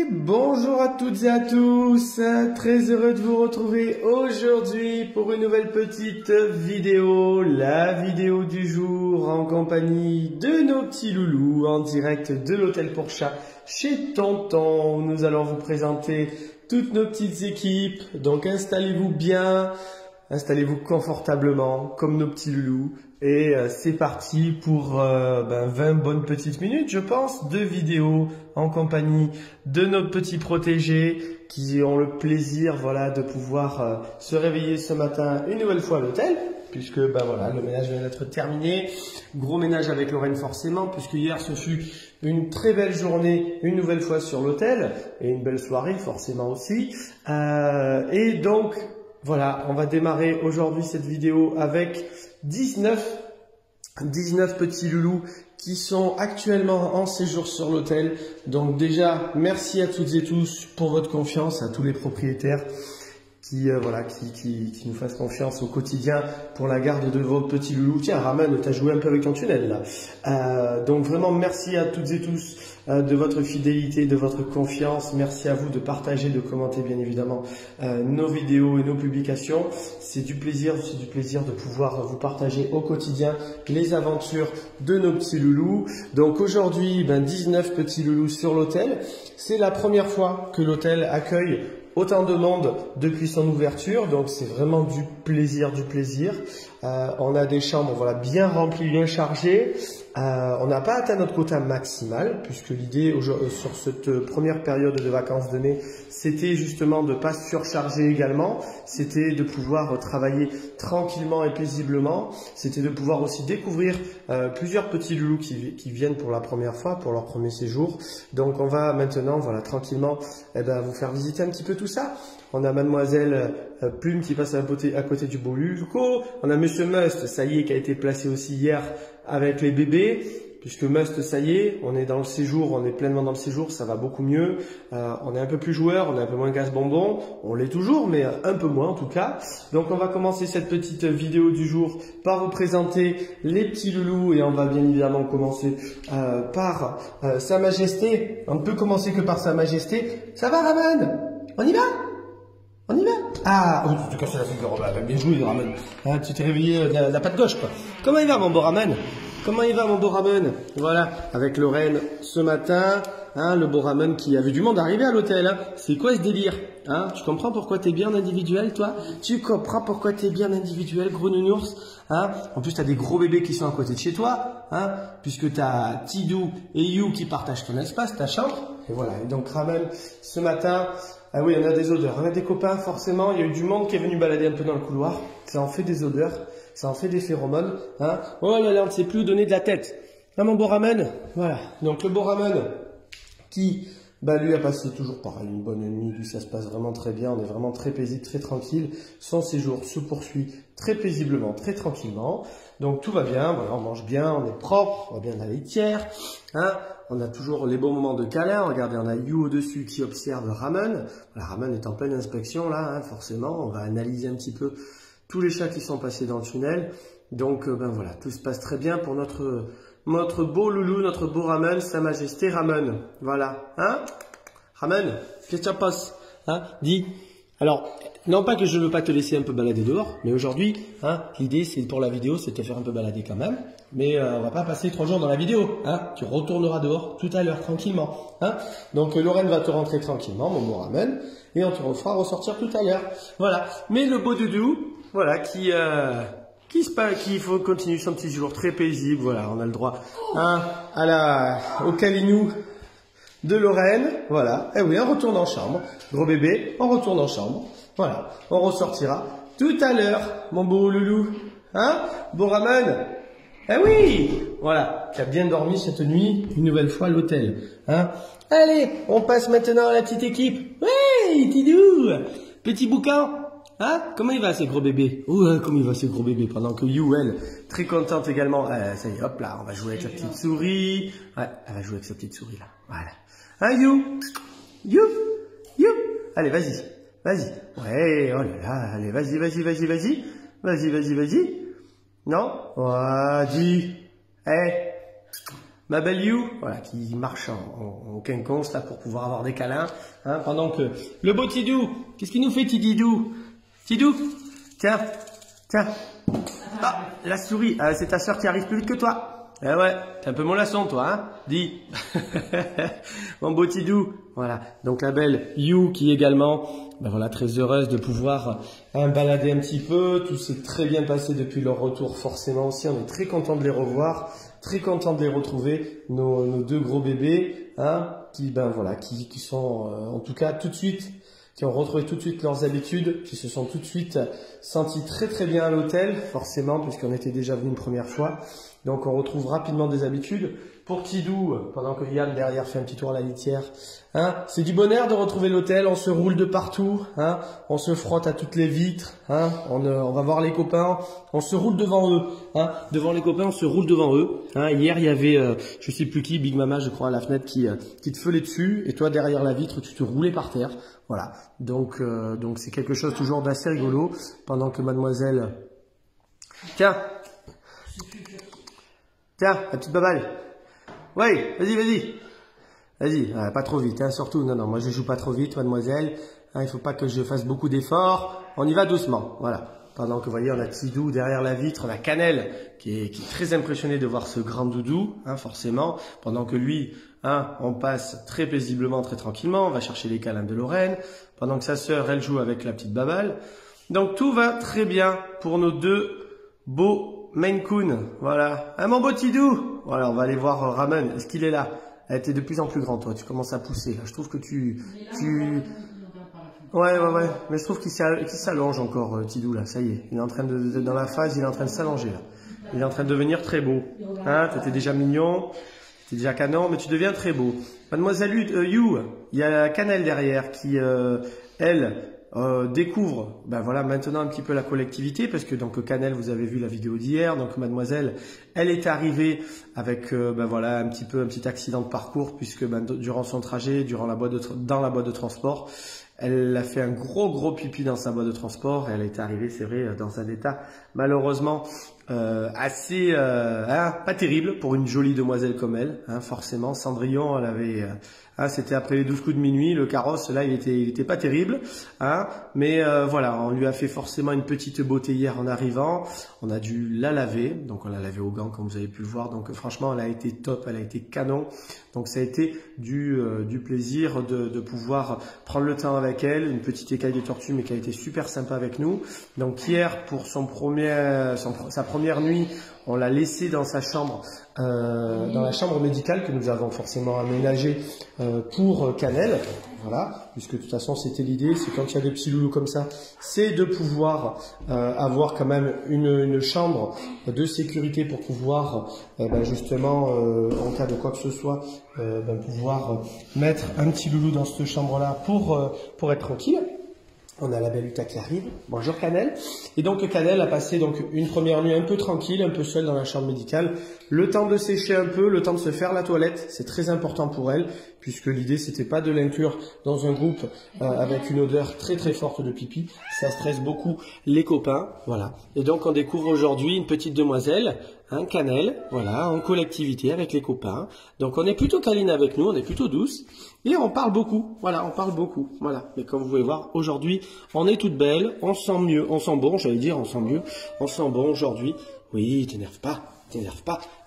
Bonjour à toutes et à tous, très heureux de vous retrouver aujourd'hui pour une nouvelle petite vidéo, la vidéo du jour en compagnie de nos petits loulous en direct de l'hôtel pour chat chez Tonton. Nous allons vous présenter toutes nos petites équipes, donc installez-vous bien, installez-vous confortablement comme nos petits loulous et c'est parti pour 20 bonnes petites minutes je pense de vidéo en compagnie de nos petits protégés qui ont le plaisir de pouvoir se réveiller ce matin une nouvelle fois à l'hôtel puisque le ménage vient d'être terminé. Gros ménage avec Lorraine forcément puisque hier ce fut une très belle journée une nouvelle fois sur l'hôtel et une belle soirée forcément aussi et donc voilà, on va démarrer aujourd'hui cette vidéo avec 19 petits loulous qui sont actuellement en séjour sur l'hôtel. Donc déjà, merci à toutes et tous pour votre confiance, à tous les propriétaires qui nous fassent confiance au quotidien pour la garde de vos petits loulous. Tiens, Raman, tu as joué un peu avec ton tunnel là. Donc vraiment, merci à toutes et tous de votre fidélité, de votre confiance. Merci à vous de partager, de commenter bien évidemment nos vidéos et nos publications. C'est du plaisir de pouvoir vous partager au quotidien les aventures de nos petits loulous. Donc aujourd'hui, 19 petits loulous sur l'hôtel. C'est la première fois que l'hôtel accueille autant de monde depuis son ouverture, donc c'est vraiment du plaisir. On a des chambres bien remplies, bien chargées. On n'a pas atteint notre quota maximal puisque l'idée sur cette première période de vacances de mai, c'était justement de ne pas surcharger également. C'était de pouvoir travailler tranquillement et paisiblement. C'était de pouvoir aussi découvrir plusieurs petits loulous qui viennent pour la première fois, pour leur premier séjour. Donc on va maintenant tranquillement vous faire visiter un petit peu tout ça. On a mademoiselle Plume qui passe à côté du beau Luco. On a monsieur Must, ça y est, qui a été placé aussi hier avec les bébés. Puisque Must, ça y est, on est dans le séjour, on est pleinement dans le séjour, ça va beaucoup mieux. On est un peu plus joueur, on est un peu moins casse-bonbon. On l'est toujours, mais un peu moins en tout cas. Donc on va commencer cette petite vidéo du jour par vous présenter les petits loulous. Et on va bien évidemment commencer par Sa Majesté. On ne peut commencer que par Sa Majesté. Ça va, Raman? On y va? On y va? Ah, oh, tu te casses la figure, bien joué, Raman. Hein, tu t'es réveillé la patte gauche, quoi. Comment il va, mon beau Raman? Comment il va, mon beau Raman? Voilà, avec Lorraine ce matin, le beau Raman qui a vu du monde arriver à l'hôtel. C'est quoi ce délire? Tu comprends pourquoi t'es bien en individuel, toi? Tu comprends pourquoi t'es bien en individuel, gros nounours? En plus, t'as des gros bébés qui sont à côté de chez toi, puisque t'as Tidou et You qui partagent ton espace, ta chambre. Et voilà, et donc Raman, ce matin... Ah oui, on a des odeurs. On a des copains, forcément. Il y a eu du monde qui est venu balader un peu dans le couloir. Ça en fait des odeurs. Ça en fait des phéromones. Oh là là, on ne sait plus où donner de la tête. Mon beau Raman. Voilà. Donc le beau Raman qui, lui a passé toujours pareil, une bonne nuit. Lui, ça se passe vraiment très bien. On est vraiment très paisible, très tranquille. Son séjour se poursuit très paisiblement, très tranquillement. Donc tout va bien. Voilà, on mange bien, on est propre, on va bien dans la litière. On a toujours les bons moments de câlin. Regardez, on a You au-dessus qui observe Raman. Raman est en pleine inspection là, forcément. On va analyser un petit peu tous les chats qui sont passés dans le tunnel. Donc voilà, tout se passe très bien pour notre beau loulou, notre beau Raman, Sa Majesté Raman. Voilà, Raman, qu'est-ce que tu en penses? Dis. Alors, non pas que je ne veux pas te laisser un peu balader dehors, mais aujourd'hui, l'idée c'est pour la vidéo, c'est de te faire un peu balader quand même. Mais on va pas passer 3 jours dans la vidéo, Tu retourneras dehors tout à l'heure, tranquillement, Donc Lorraine va te rentrer tranquillement, mon beau Raman, et on te fera ressortir tout à l'heure. Voilà. Mais le beau doudou, voilà, qui faut continuer son petit jour très paisible. Voilà, on a le droit, au câlinou de Lorraine, voilà. Eh oui, on retourne en chambre. Gros bébé, on retourne en chambre. Voilà, on ressortira tout à l'heure, mon beau loulou. Beau Raman? Eh oui, voilà, qui a bien dormi cette nuit, une nouvelle fois à l'hôtel. Allez, on passe maintenant à la petite équipe. Ouais, Tidou, petit boucan. Comment il va ce gros bébé? Comment il va ce gros bébé? Pendant que You, elle, très contente également. Ça y est, hop là, on va jouer avec la petite souris. Ouais, elle va jouer avec sa petite souris là. Voilà. You. Allez, vas-y. Ouais, oh là là, allez, vas-y. Vas-y. Non? Dis. Ma belle You, voilà, qui marche en quinconce là pour pouvoir avoir des câlins, hein, pendant que le beau Tidou, qu'est-ce qu'il nous fait Tididou? Tidou, tiens, tiens. Ah, la souris, c'est ta soeur qui arrive plus vite que toi. Eh ouais, t'es un peu mon laçon toi, hein? Dis. Mon beau Tidou. Voilà, donc la belle You qui également, ben voilà, très heureuse de pouvoir balader un petit peu. Tout s'est très bien passé depuis leur retour forcément aussi. On est très content de les revoir, très content de les retrouver, nos deux gros bébés, hein, qui ben voilà, qui sont en tout cas tout de suite, qui ont retrouvé tout de suite leurs habitudes, qui se sont tout de suite sentis très très bien à l'hôtel, forcément, puisqu'on était déjà venu une première fois. Donc on retrouve rapidement des habitudes. Pour Tidou, pendant que Yann derrière fait un petit tour à la litière, hein, c'est du bonheur de retrouver l'hôtel, on se roule de partout, hein, on se frotte à toutes les vitres, hein, on va voir les copains, on se roule devant eux, hein, devant les copains, on se roule devant eux. Hein. Hier, il y avait, je sais plus qui, Big Mama, je crois, à la fenêtre qui te feulait dessus, et toi derrière la vitre, tu te roulais par terre. Voilà, donc c'est quelque chose toujours d'assez rigolo, pendant que mademoiselle... Tiens, la petite babale. Oui, vas-y, pas trop vite, hein, surtout, non, moi je joue pas trop vite, mademoiselle, hein, il faut pas que je fasse beaucoup d'efforts, on y va doucement, voilà. Pendant que vous voyez, on a Tidou derrière la vitre, on a Cannelle qui est très impressionné de voir ce grand doudou, hein, forcément, pendant que lui, hein, on passe très paisiblement, très tranquillement, on va chercher les câlins de Lorraine, pendant que sa sœur, elle joue avec la petite babale. Donc tout va très bien pour nos deux beaux Maine Coon, voilà. Ah, mon beau Tidou. Voilà, on va aller voir Ramen. Est-ce qu'il est là? Elle était de plus en plus grand, toi. Tu commences à pousser. Je trouve que Ouais. Mais je trouve qu'il s'allonge encore, Tidou, là. Ça y est. Il est en train dans la phase, il est en train de s'allonger, là. Il est en train de devenir très beau. Hein, t'étais déjà mignon. T'étais déjà canon, mais tu deviens très beau. Mademoiselle You, il y a Cannelle derrière qui, elle, découvre ben voilà maintenant un petit peu la collectivité parce que donc Cannelle, vous avez vu la vidéo d'hier, donc mademoiselle elle est arrivée avec ben voilà un petit accident de parcours puisque ben, durant son trajet, dans la boîte de transport, elle a fait un gros pipi dans sa boîte de transport et elle est arrivée, c'est vrai, dans un état malheureusement assez pas terrible pour une jolie demoiselle comme elle, hein, forcément. Cendrillon, elle avait c'était après les 12 coups de minuit, le carrosse là il était pas terrible, hein, mais voilà, on lui a fait forcément une petite beauté hier en arrivant, on a dû la laver, donc on l'a lavé au gant comme vous avez pu le voir, donc franchement elle a été top, elle a été canon, donc ça a été du plaisir de pouvoir prendre le temps avec elle, une petite écaille de tortue mais qui a été super sympa avec nous. Donc hier pour sa première nuit, on l'a laissé dans sa chambre, dans la chambre médicale que nous avons forcément aménagée pour Cannelle. Voilà, puisque de toute façon c'était l'idée, c'est quand il y a des petits loulous comme ça, c'est de pouvoir avoir quand même une chambre de sécurité pour pouvoir justement en cas de quoi que ce soit pouvoir mettre un petit loulou dans cette chambre là pour être tranquille. On a la belle Uta qui arrive. Bonjour Cannelle. Et donc Cannelle a passé donc une première nuit un peu tranquille, un peu seule dans la chambre médicale. Le temps de sécher un peu, le temps de se faire la toilette, c'est très important pour elle, puisque l'idée c'était pas de l'inclure dans un groupe avec une odeur très forte de pipi. Ça stresse beaucoup les copains, voilà. Et donc on découvre aujourd'hui une petite demoiselle, Cannelle, voilà, en collectivité avec les copains. Donc on est plutôt câline avec nous, on est plutôt douce. Et on parle beaucoup, voilà, voilà. Mais comme vous pouvez voir, aujourd'hui, on est toutes belles, on sent mieux, on sent bon, j'allais dire, on sent mieux, on sent bon aujourd'hui. Oui, t'énerve pas,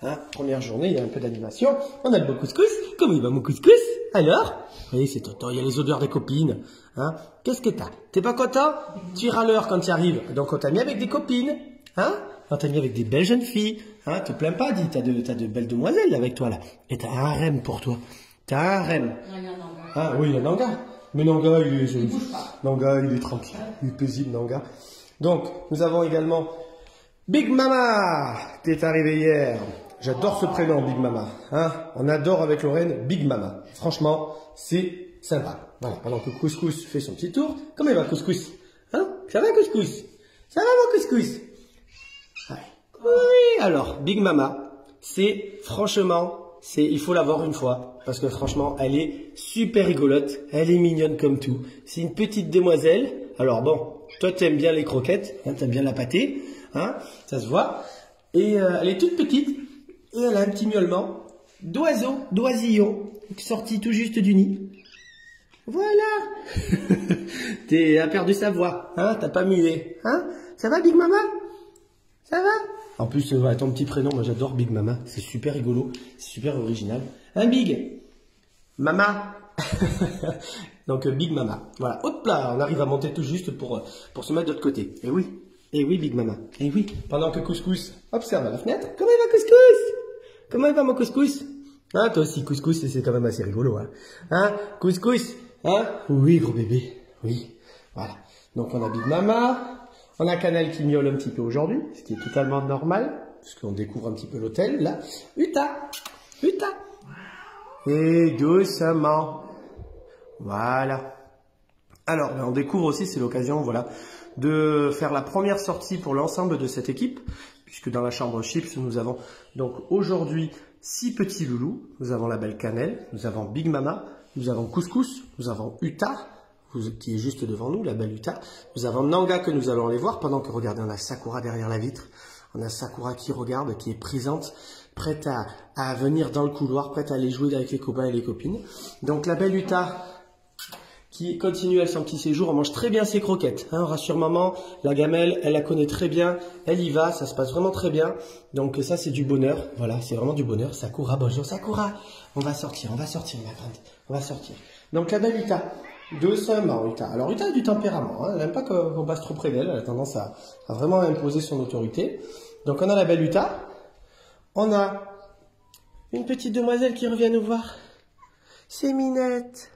hein. Première journée, il y a un peu d'animation. On a le beau couscous, comment il va mon couscous? Alors? Oui, c'est tonton, il y a les odeurs des copines, hein. Qu'est-ce que t'as? T'es pas content? Tu râleurs quand tu arrives, donc on t'a mis avec des copines, hein. On t'a mis avec des belles jeunes filles, hein. Te plains pas, dis, t'as de belles demoiselles avec toi là. Et t'as un harem pour toi. T'as un harem. Ah oui, il y a Nanga. Mais Nanga, il est tranquille. Il est paisible, Nanga. Donc, nous avons également Big Mama qui est arrivé hier. J'adore ce prénom, Big Mama. Hein, on adore avec Lorraine Big Mama. Franchement, c'est sympa. Voilà, pendant que Couscous fait son petit tour. Comment il va, Couscous? Hein? Ça va, Couscous? Ça va, mon Couscous? Ouais. Oui, alors, Big Mama, franchement, il faut la voir une fois, parce que franchement, elle est super rigolote, elle est mignonne comme tout. C'est une petite demoiselle. Alors bon, toi tu aimes bien les croquettes, hein, tu aimes bien la pâtée, hein, ça se voit. Et elle est toute petite, et elle a un petit miaulement. d'oiseau, d'oisillon, sorti tout juste du nid. Voilà. T'as perdu sa voix, hein, t'as pas mué, hein. Ça va Big Mama? Ça va? En plus, ton petit prénom, moi j'adore Big Mama, c'est super rigolo, c'est super original. Hein Big? Mama. Donc Big Mama. Voilà, hop là, on arrive à monter tout juste pour se mettre de l'autre côté. Et oui Big Mama. Et oui, pendant que Couscous observe à la fenêtre. Comment il va Couscous? Comment il va mon Couscous? Hein, toi aussi Couscous, c'est quand même assez rigolo, hein. Hein, Couscous? Hein? Oui, gros bébé. Oui. Voilà. Donc on a Big Mama. On a Canel qui miaule un petit peu aujourd'hui, ce qui est totalement normal, puisqu'on découvre un petit peu l'hôtel, là. Uta. Uta. Et doucement. Voilà. Alors, on découvre aussi, c'est l'occasion, voilà, de faire la première sortie pour l'ensemble de cette équipe, puisque dans la chambre Chips, nous avons donc aujourd'hui 6 petits loulous. Nous avons la belle Canel, nous avons Big Mama, nous avons Couscous, nous avons Uta, qui est juste devant nous, la belle Uta. Nous avons Nanga que nous allons aller voir, pendant que, regardez, on a Sakura derrière la vitre. On a Sakura qui regarde, qui est présente, prête à venir dans le couloir, prête à aller jouer avec les copains et les copines. Donc la belle Uta qui continue son petit séjour, on mange très bien ses croquettes. Hein, rassure maman, la gamelle, elle la connaît très bien, elle y va, ça se passe vraiment très bien. Donc ça c'est du bonheur, voilà, c'est vraiment du bonheur. Sakura, bonjour Sakura, on va sortir ma grande, on va sortir. Donc la belle Uta, doucement Uta. Alors Uta a du tempérament, hein, elle n'aime pas qu'on passe trop près d'elle, elle a tendance à vraiment imposer son autorité. Donc on a la belle Uta, on a une petite demoiselle qui revient nous voir, c'est Minette.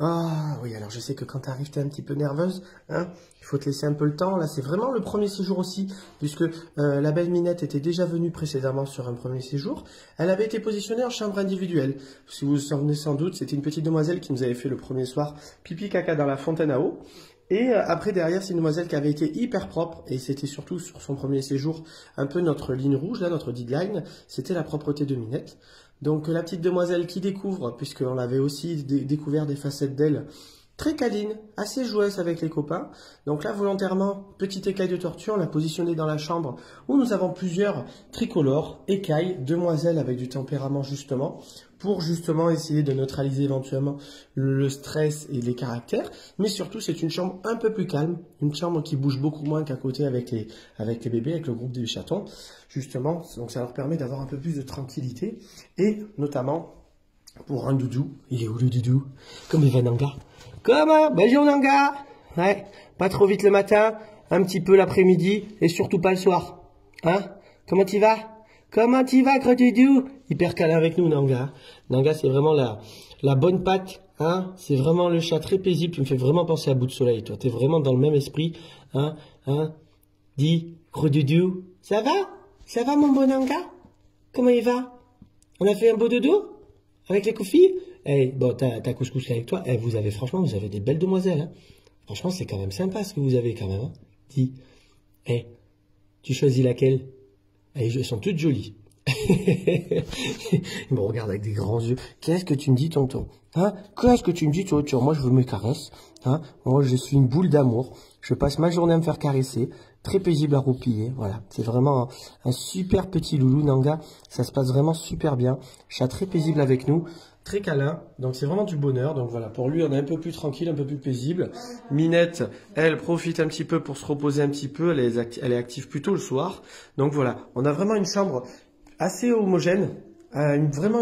Ah oui, alors je sais que quand tu arrives, tu es un petit peu nerveuse, hein, il faut te laisser un peu le temps. Là, c'est vraiment le premier séjour aussi, puisque la belle Minette était déjà venue précédemment sur un premier séjour. Elle avait été positionnée en chambre individuelle. Si vous vous souvenez sans doute, c'était une petite demoiselle qui nous avait fait le premier soir pipi caca dans la fontaine à eau. Et après, derrière, c'est une demoiselle qui avait été hyper propre, et c'était surtout sur son premier séjour un peu notre ligne rouge, là, notre deadline, c'était la propreté de Minette. Donc la petite demoiselle qui découvre, puisqu'on avait aussi découvert des facettes d'elle, très câline, assez joueuse avec les copains. Donc là, volontairement, petite écaille de tortue, on l'a positionnée dans la chambre où nous avons plusieurs tricolores, écailles, demoiselles avec du tempérament justement, pour justement essayer de neutraliser éventuellement le stress et les caractères. Mais surtout, c'est une chambre un peu plus calme, une chambre qui bouge beaucoup moins qu'à côté avec les bébés, avec le groupe des chatons, justement. Donc ça leur permet d'avoir un peu plus de tranquillité et notamment pour un doudou. Il est où le doudou? Comment il va Nanga? Comment? Bonjour Nanga. Ouais, pas trop vite le matin, un petit peu l'après-midi et surtout pas le soir. Hein? Comment tu vas? Comment tu vas, gros doudou? Hyper câlin avec nous Nanga. Nanga c'est vraiment la bonne patte. Hein? C'est vraiment le chat très paisible. Tu me fais vraiment penser à Bout de Soleil. Toi, t'es vraiment dans le même esprit. Hein? Hein? Dis, gros doudou. Ça va? Ça va mon bon Nanga? Comment il va? On a fait un beau dodo? Avec les cofilles? Eh, bon, t'as Couscous avec toi. Eh, franchement, vous avez des belles demoiselles. Hein. Franchement, c'est quand même sympa ce que vous avez quand même. Hein. Dis, eh, tu choisis laquelle? Eh, elles sont toutes jolies. Il me regarde avec des grands yeux. Qu'est-ce que tu me dis, tonton? Hein? Qu'est-ce que tu me dis, tonton? Moi, je veux me caresses. Hein? Moi, je suis une boule d'amour. Je passe ma journée à me faire caresser. Très paisible à roupiller. Voilà. C'est vraiment un super petit loulou, Nanga. Ça se passe vraiment super bien. Chat très paisible avec nous. Très câlin. Donc, c'est vraiment du bonheur. Donc, voilà. Pour lui, on est un peu plus tranquille, un peu plus paisible. Minette, elle profite un petit peu pour se reposer un petit peu. Elle est active plutôt le soir. Donc, voilà. On a vraiment une chambre assez homogène. Vraiment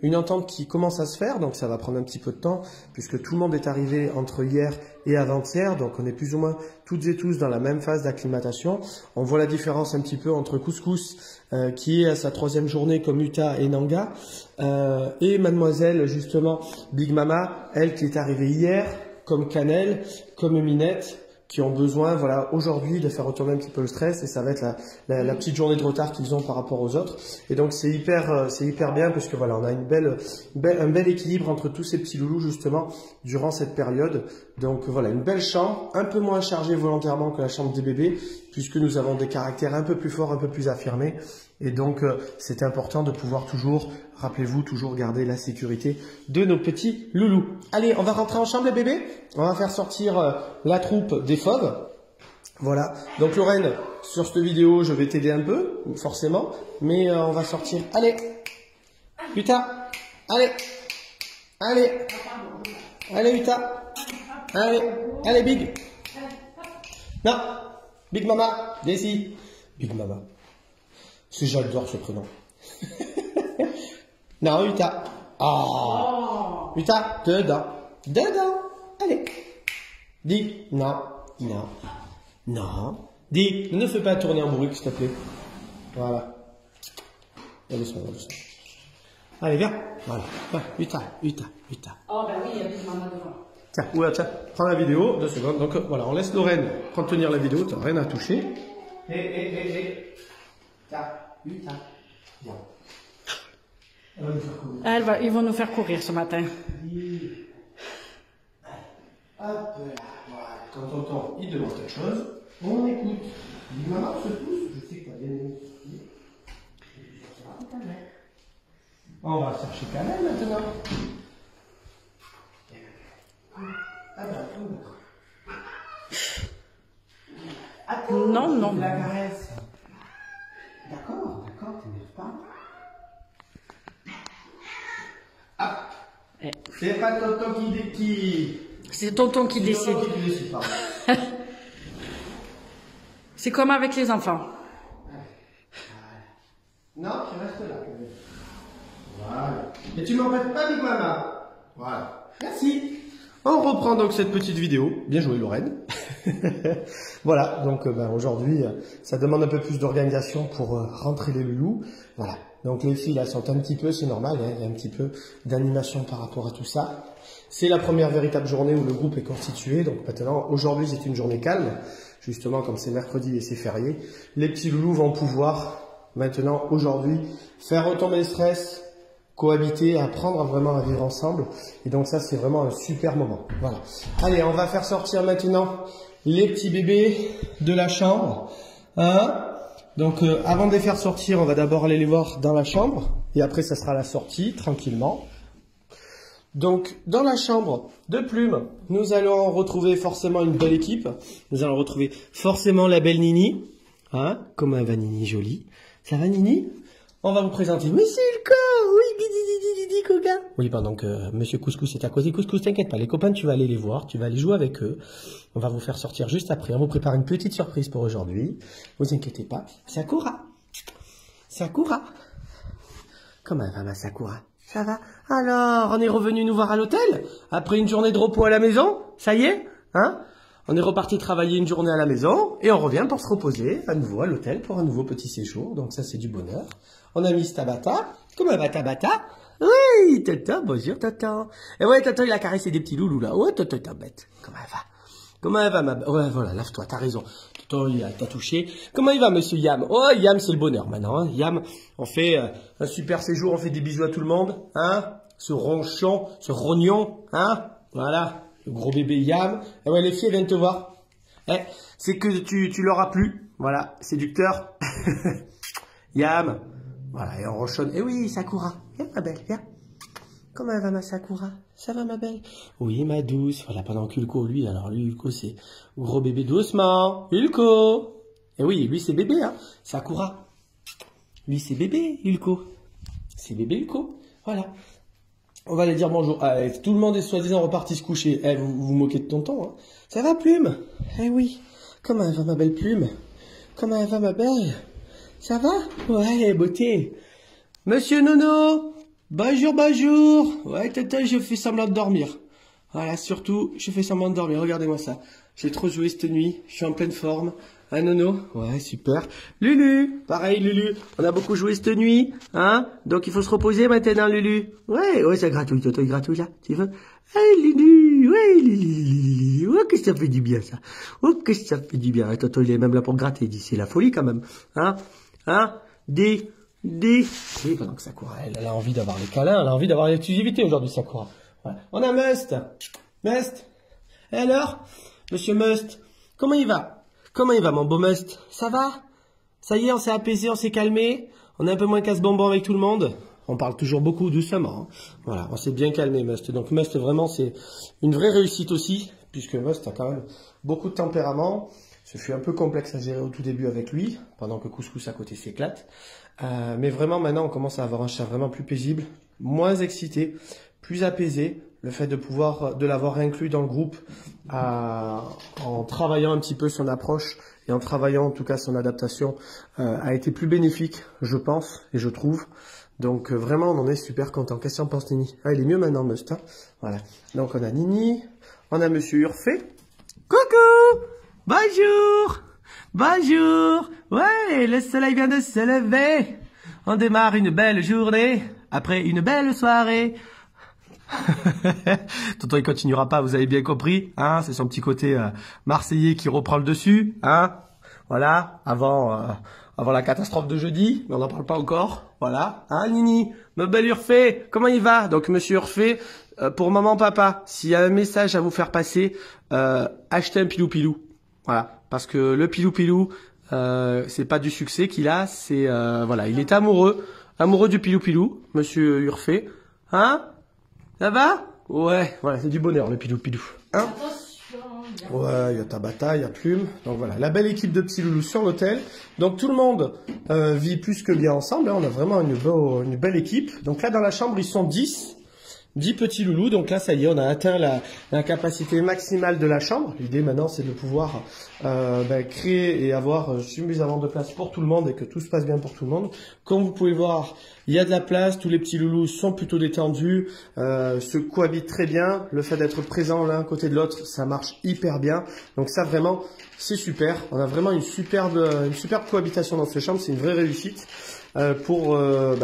une entente qui commence à se faire, donc ça va prendre un petit peu de temps puisque tout le monde est arrivé entre hier et avant-hier, donc on est plus ou moins toutes et tous dans la même phase d'acclimatation. On voit la différence un petit peu entre Couscous qui est à sa 3e journée comme Uta et Nanga et mademoiselle justement Big Mama, elle qui est arrivée hier comme Canel, comme Minette, qui ont besoin, voilà, aujourd'hui de faire retourner un petit peu le stress et ça va être la petite journée de retard qu'ils ont par rapport aux autres. Et donc c'est hyper bien parce que voilà, on a un bel équilibre entre tous ces petits loulous justement durant cette période. Donc voilà, une belle chambre, un peu moins chargée volontairement que la chambre des bébés puisque nous avons des caractères un peu plus forts, un peu plus affirmés. Et donc c'est important de pouvoir toujours, rappelez-vous, toujours garder la sécurité de nos petits loulous. Allez, on va rentrer en chambre les bébés. On va faire sortir la troupe des fauves. Voilà. Donc Lorraine, sur cette vidéo, je vais t'aider un peu, forcément. Mais on va sortir. Allez, Uta. Allez. Allez. Allez, Uta. Allez. Allez, Big. Non. Big Mama. Viens ici. Big Mama. Parce que j'adore ce prénom. Non, Uta. Oh. Uta. Dedans. Dedans. Allez. Dis. Non. Non. Non. Dis. Ne fais pas tourner en bruit, s'il te plaît. Voilà. Doucement, doucement. Allez, viens. Voilà. Uta. Uta. Uta. Oh, ben oui, il y a Big Mama devant. Tiens, ouais, tiens, prends la vidéo, 2 secondes. Donc voilà, on laisse Lorraine prendre tenir la vidéo, t'as rien à toucher. Tiens, Uta. Viens. Ils vont nous faire courir ce matin. Hop là, voilà. Quand on entend, il demande quelque chose, on écoute. Big Mama se pousse, je sais que t'as bien aimé. On va chercher Kamel maintenant. Ah ben, attends, non, non. La caresse. D'accord, d'accord, t'énerves pas. Ah, c'est pas tonton qui... C'est tonton qui décide. Tonton qui décide, pardon. C'est comme avec les enfants. Non, tu restes là. Voilà. Et tu m'embêtes pas, Big Mama. Voilà. Merci. On reprend donc cette petite vidéo. Bien joué, Lorraine. Voilà. Donc, aujourd'hui, ça demande un peu plus d'organisation pour rentrer les loulous. Voilà. Donc, les filles, elles sont un petit peu, c'est normal, hein, il y a un petit peu d'animation par rapport à tout ça. C'est la première véritable journée où le groupe est constitué. Donc, maintenant, aujourd'hui, c'est une journée calme. Justement, comme c'est mercredi et c'est férié. Les petits loulous vont pouvoir, maintenant, aujourd'hui, faire retomber le stress, cohabiter, apprendre vraiment à vivre ensemble. Et donc ça, c'est vraiment un super moment. Voilà. Allez, on va faire sortir maintenant les petits bébés de la chambre. Hein? Donc, avant de les faire sortir, on va d'abord aller les voir dans la chambre. Et après, ça sera la sortie, tranquillement. Donc, dans la chambre de Plume, nous allons retrouver forcément une belle équipe. Nous allons retrouver forcément la belle Nini. Hein? Comment elle va, Nini, jolie? Ça va, Nini? On va vous présenter Monsieur Ilko. Oui, Coca. Oui, pendant que Monsieur Couscous est à côté. Couscous, t'inquiète pas, les copains, tu vas aller les voir, tu vas aller jouer avec eux. On va vous faire sortir juste après. On vous prépare une petite surprise pour aujourd'hui. Vous inquiétez pas. Sakura. Sakura. Comment elle va, ma Sakura? Ça va? Alors, on est revenu nous voir à l'hôtel? Après une journée de repos à la maison? Ça y est? Hein? On est reparti travailler une journée à la maison et on revient pour se reposer à nouveau à l'hôtel pour un nouveau petit séjour. Donc ça, c'est du bonheur. On a mis Tabata. Comment va Tabata? Oui, Tata, bonjour Tata. Et ouais, Tata, il a caressé des petits loulous là. Ouais, Tata, t'es bête. Comment elle va? Comment elle va, ma... Ouais, voilà, lave-toi, t'as raison. Tata, il t'a touché. Comment il va, monsieur Yam? Oh, Yam, c'est le bonheur maintenant. Hein. Yam, on fait un super séjour, on fait des bisous à tout le monde. Hein? Ce ronchon, ce rognon. Hein? Voilà. Le gros bébé Yam. Et ouais, les filles, elles viennent te voir. Eh, c'est que tu leur as plu. Voilà, séducteur. Yam. Voilà, et on ronchonne. Eh oui, Sakura. Viens, ma belle, viens. Comment elle va, ma Sakura? Ça va, ma belle? Oui, ma douce. Voilà, pendant qu'Ulko, lui, alors lui, Ulko, c'est gros bébé doucement. Ulko. Eh oui, lui, c'est bébé, hein. Sakura. Lui, c'est bébé, Ulko. C'est bébé, Ulko. Voilà. On va aller dire bonjour. Ah, tout le monde est soi-disant reparti se coucher. Eh, vous vous moquez de tonton, hein. Ça va, Plume? Eh oui. Comment elle va, ma belle Plume? Comment elle va, ma belle? Ça va? Ouais, beauté. Monsieur Nono. Bonjour, bonjour. Ouais, tata, je fais semblant de dormir. Voilà, surtout, je fais semblant de dormir. Regardez-moi ça. J'ai trop joué cette nuit. Je suis en pleine forme. Hein, Nono? Ouais, super. Lulu. Pareil, Lulu. On a beaucoup joué cette nuit. Hein? Donc, il faut se reposer maintenant, Lulu. Ouais, ouais, ça gratouille. Toto, il gratouille là. Tu veux? Hey, Lulu. Ouais, Lulu. Oh, que ça fait du bien, ça. Oh, que ça fait du bien. Toto, il est même là pour gratter. Il dit, c'est la folie, quand même. Hein? Hein? Oui, pendant que Sakura, elle a envie d'avoir les câlins, elle a envie d'avoir l'exclusivité aujourd'hui, Sakura. Voilà. On a Must. Must. Et alors? Monsieur Must, comment il va? Comment il va, mon beau Must? Ça va? Ça y est, on s'est apaisé, on s'est calmé. On est un peu moins casse-bonbon avec tout le monde. On parle toujours beaucoup doucement. Hein. Voilà, on s'est bien calmé, Must. Donc Must, vraiment, c'est une vraie réussite aussi, puisque Must a quand même beaucoup de tempérament. Ce fut un peu complexe à gérer au tout début avec lui, pendant que Couscous à côté s'éclate. Mais vraiment, maintenant, on commence à avoir un chat vraiment plus paisible, moins excité, plus apaisé. Le fait de l'avoir inclus dans le groupe, en travaillant un petit peu son approche et en travaillant en tout cas son adaptation, a été plus bénéfique, je pense et je trouve. Donc vraiment, on en est super content. Qu'est-ce que tu en penses, Nini? Ah, il est mieux maintenant, Must. Hein, voilà. Donc on a Nini, on a Monsieur Urfé. Coucou! Bonjour! Bonjour! Ouais, le soleil vient de se lever. On démarre une belle journée après une belle soirée. Tonton il continuera pas, vous avez bien compris, hein, c'est son petit côté marseillais qui reprend le dessus, hein, voilà, avant la catastrophe de jeudi, mais on n'en parle pas encore, voilà, hein Nini, ma belle Urfé, comment il va? Donc Monsieur Urfé, pour maman papa, s'il y a un message à vous faire passer, achetez un pilou-pilou, voilà, parce que le pilou-pilou, c'est pas du succès qu'il a, c'est voilà, il est amoureux du pilou-pilou, Monsieur Urfé, hein? Ça va? Ouais, voilà, c'est du bonheur le pilou-pilou. Hein? Ouais, il y a Tabata, il y a Plume. Donc voilà, la belle équipe de petits loulous sur l'hôtel. Donc tout le monde vit plus que bien ensemble. Hein. On a vraiment une belle équipe. Donc là, dans la chambre, ils sont 10 petits loulous. Donc là, ça y est, on a atteint la capacité maximale de la chambre. L'idée maintenant, c'est de pouvoir créer et avoir suffisamment de place pour tout le monde et que tout se passe bien pour tout le monde. Comme vous pouvez voir, il y a de la place. Tous les petits loulous sont plutôt détendus, se cohabitent très bien. Le fait d'être présent l'un à côté de l'autre, ça marche hyper bien. Donc ça, vraiment, c'est super. On a vraiment une superbe cohabitation dans ces chambres. C'est une vraie réussite. Pour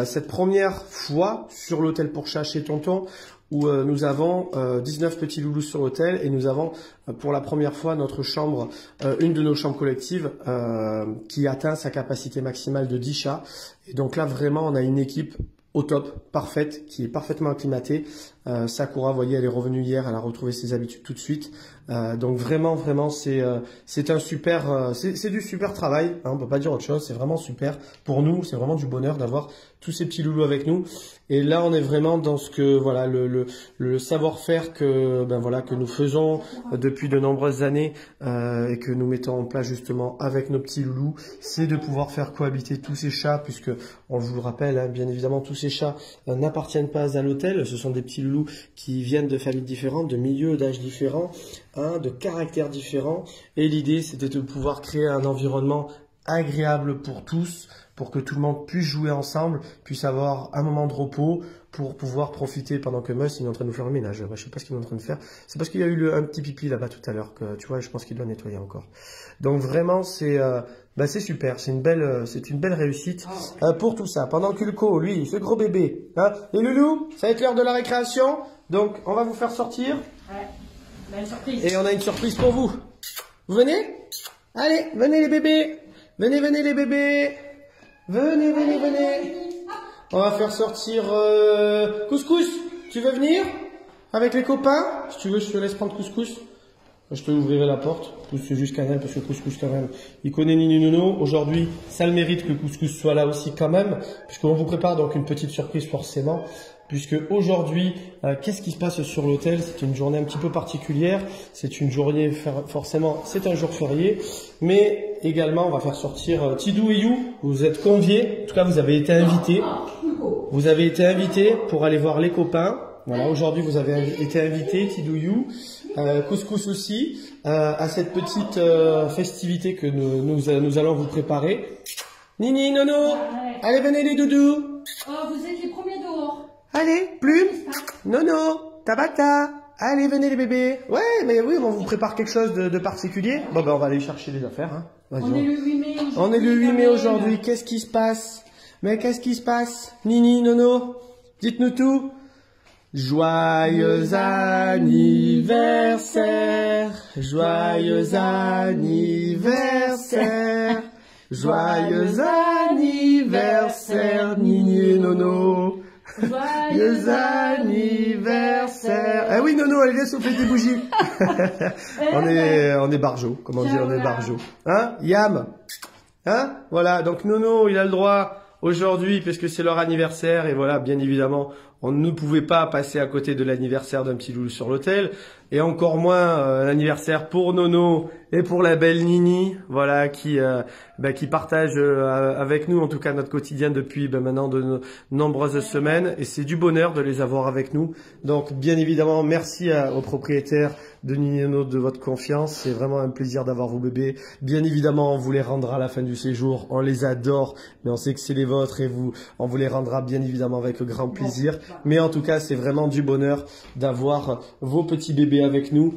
cette première fois sur l'hôtel pour chat chez Tonton où nous avons 19 petits loulous sur l'hôtel et nous avons pour la première fois notre chambre, une de nos chambres collectives qui atteint sa capacité maximale de 10 chats. Et donc là vraiment on a une équipe au top, parfaite, qui est parfaitement acclimatée. Sakura, vous voyez, elle est revenue hier, elle a retrouvé ses habitudes tout de suite. Donc vraiment, c'est un super, c'est du super travail. Hein, on peut pas dire autre chose. C'est vraiment super pour nous. C'est vraiment du bonheur d'avoir tous ces petits loulous avec nous. Et là, on est vraiment dans ce que voilà le savoir-faire que nous faisons depuis de nombreuses années et que nous mettons en place justement avec nos petits loulous, c'est de pouvoir faire cohabiter tous ces chats, puisque on vous le rappelle, hein, bien évidemment, tous ces chats n'appartiennent pas à l'hôtel. Ce sont des petits loulous qui viennent de familles différentes, de milieux d'âge différents, hein, de caractères différents. Et l'idée, c'était de pouvoir créer un environnement agréable pour tous, pour que tout le monde puisse jouer ensemble, puisse avoir un moment de repos pour pouvoir profiter pendant que Mus il est en train de nous faire le ménage. Je sais pas ce qu'il est en train de faire. C'est parce qu'il y a eu un petit pipi là-bas tout à l'heure que tu vois, je pense qu'il doit nettoyer encore. Donc vraiment c'est super, c'est une belle réussite pour tout ça. Pendant que Kulko, lui, ce gros bébé, hein, les loulous, ça va être l'heure de la récréation. Donc on va vous faire sortir. Ouais. Ben, une surprise. Et on a une surprise pour vous. Vous venez? Allez, venez les bébés. Venez les bébés. Venez. On va faire sortir Couscous. Tu veux venir avec les copains? Si tu veux, je te laisse prendre Couscous. Je te ouvrirai la porte. C'est juste Canel parce que Couscous quand même, il connaît Nini Nono. Aujourd'hui, ça le mérite que Couscous soit là aussi quand même, puisqu'on vous prépare donc une petite surprise forcément. Puisque aujourd'hui, qu'est-ce qui se passe sur l'hôtel? C'est une journée un petit peu particulière. C'est une journée, forcément, c'est un jour férié. Mais également, on va faire sortir Tidou et You. Vous êtes conviés. En tout cas, vous avez été invités. Vous avez été invités pour aller voir les copains. Voilà, aujourd'hui, vous avez été invités, Tidou, You, Couscous aussi, à cette petite festivité que nous allons vous préparer. Nini, Nono, allez, venez les doudous. Oh, vous êtes les premiers dehors. Allez, Plume, Nono, Tabata, allez, venez les bébés. Ouais, mais oui, on vous prépare quelque chose de particulier. Bon, ben, on va aller chercher les affaires. Hein. On est le 8 mai aujourd'hui. On est le 8 mai aujourd'hui. Qu'est-ce qui se passe? Mais qu'est-ce qui se passe? Nini, Nono, dites-nous tout. Joyeux anniversaire, joyeux anniversaire, joyeux anniversaire, Nini et Nono. Joyeux anniversaire. Ah oui, Nono, elle vient souffler des bougies. on est barjo, comme on dit, on est barjo. Hein, Yam? Hein? Voilà, donc Nono, il a le droit aujourd'hui, puisque c'est leur anniversaire, et voilà, bien évidemment, on ne pouvait pas passer à côté de l'anniversaire d'un petit loulou sur l'hôtel, et encore moins l'anniversaire pour Nono et pour la belle Nini, voilà, qui partage avec nous en tout cas notre quotidien depuis maintenant de nombreuses semaines, et c'est du bonheur de les avoir avec nous. Donc bien évidemment, merci aux propriétaires de Nini et Nono de votre confiance, c'est vraiment un plaisir d'avoir vos bébés. Bien évidemment, on vous les rendra à la fin du séjour, on les adore, mais on sait que c'est les vôtres et on vous les rendra bien évidemment avec grand plaisir. Mais en tout cas, c'est vraiment du bonheur d'avoir vos petits bébés avec nous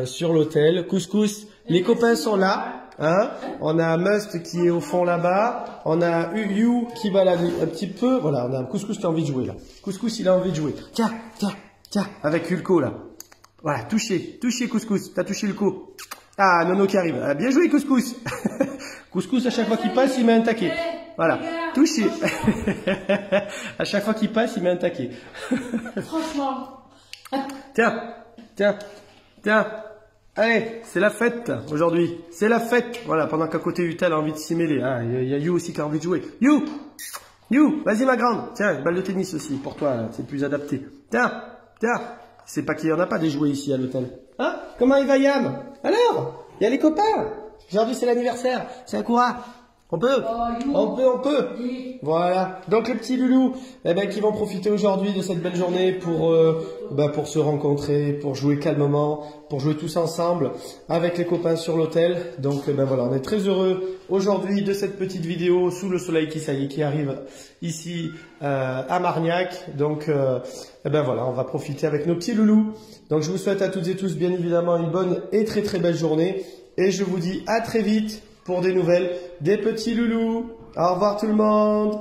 sur l'hôtel. Couscous, les copains sont là. Hein, on a Must qui est au fond là-bas. On a You qui balade un petit peu. Voilà, on a Couscous qui a envie de jouer là. Couscous, il a envie de jouer. Tiens, avec Hulko là. Voilà, touché Couscous. T'as touché Hulko. Ah, Nono qui arrive. Ah, bien joué Couscous. Couscous, à chaque fois qu'il passe, il met un taquet. Voilà, touché. À chaque fois qu'il passe, il met un taquet. Franchement. Tiens. Allez, c'est la fête aujourd'hui. C'est la fête. Voilà, pendant qu'à côté Uta a envie de s'y mêler. Ah, il y a You aussi qui a envie de jouer. You, vas-y ma grande. Tiens, une balle de tennis aussi pour toi, c'est plus adapté. Tiens. C'est pas qu'il y en a pas des jouets ici à l'hôtel. Hein? Comment il va Yam? Alors, il y a les copains. Aujourd'hui c'est l'anniversaire. C'est un courant. On peut. Voilà. Donc les petits loulous, qui vont profiter aujourd'hui de cette belle journée pour se rencontrer, pour jouer calmement, pour jouer tous ensemble avec les copains sur l'hôtel. Donc voilà, on est très heureux aujourd'hui de cette petite vidéo sous le soleil qui arrive ici à Margnac. Donc voilà, on va profiter avec nos petits loulous. Donc je vous souhaite à toutes et tous bien évidemment une bonne et très très belle journée, et je vous dis à très vite pour des nouvelles des petits loulous. Au revoir tout le monde.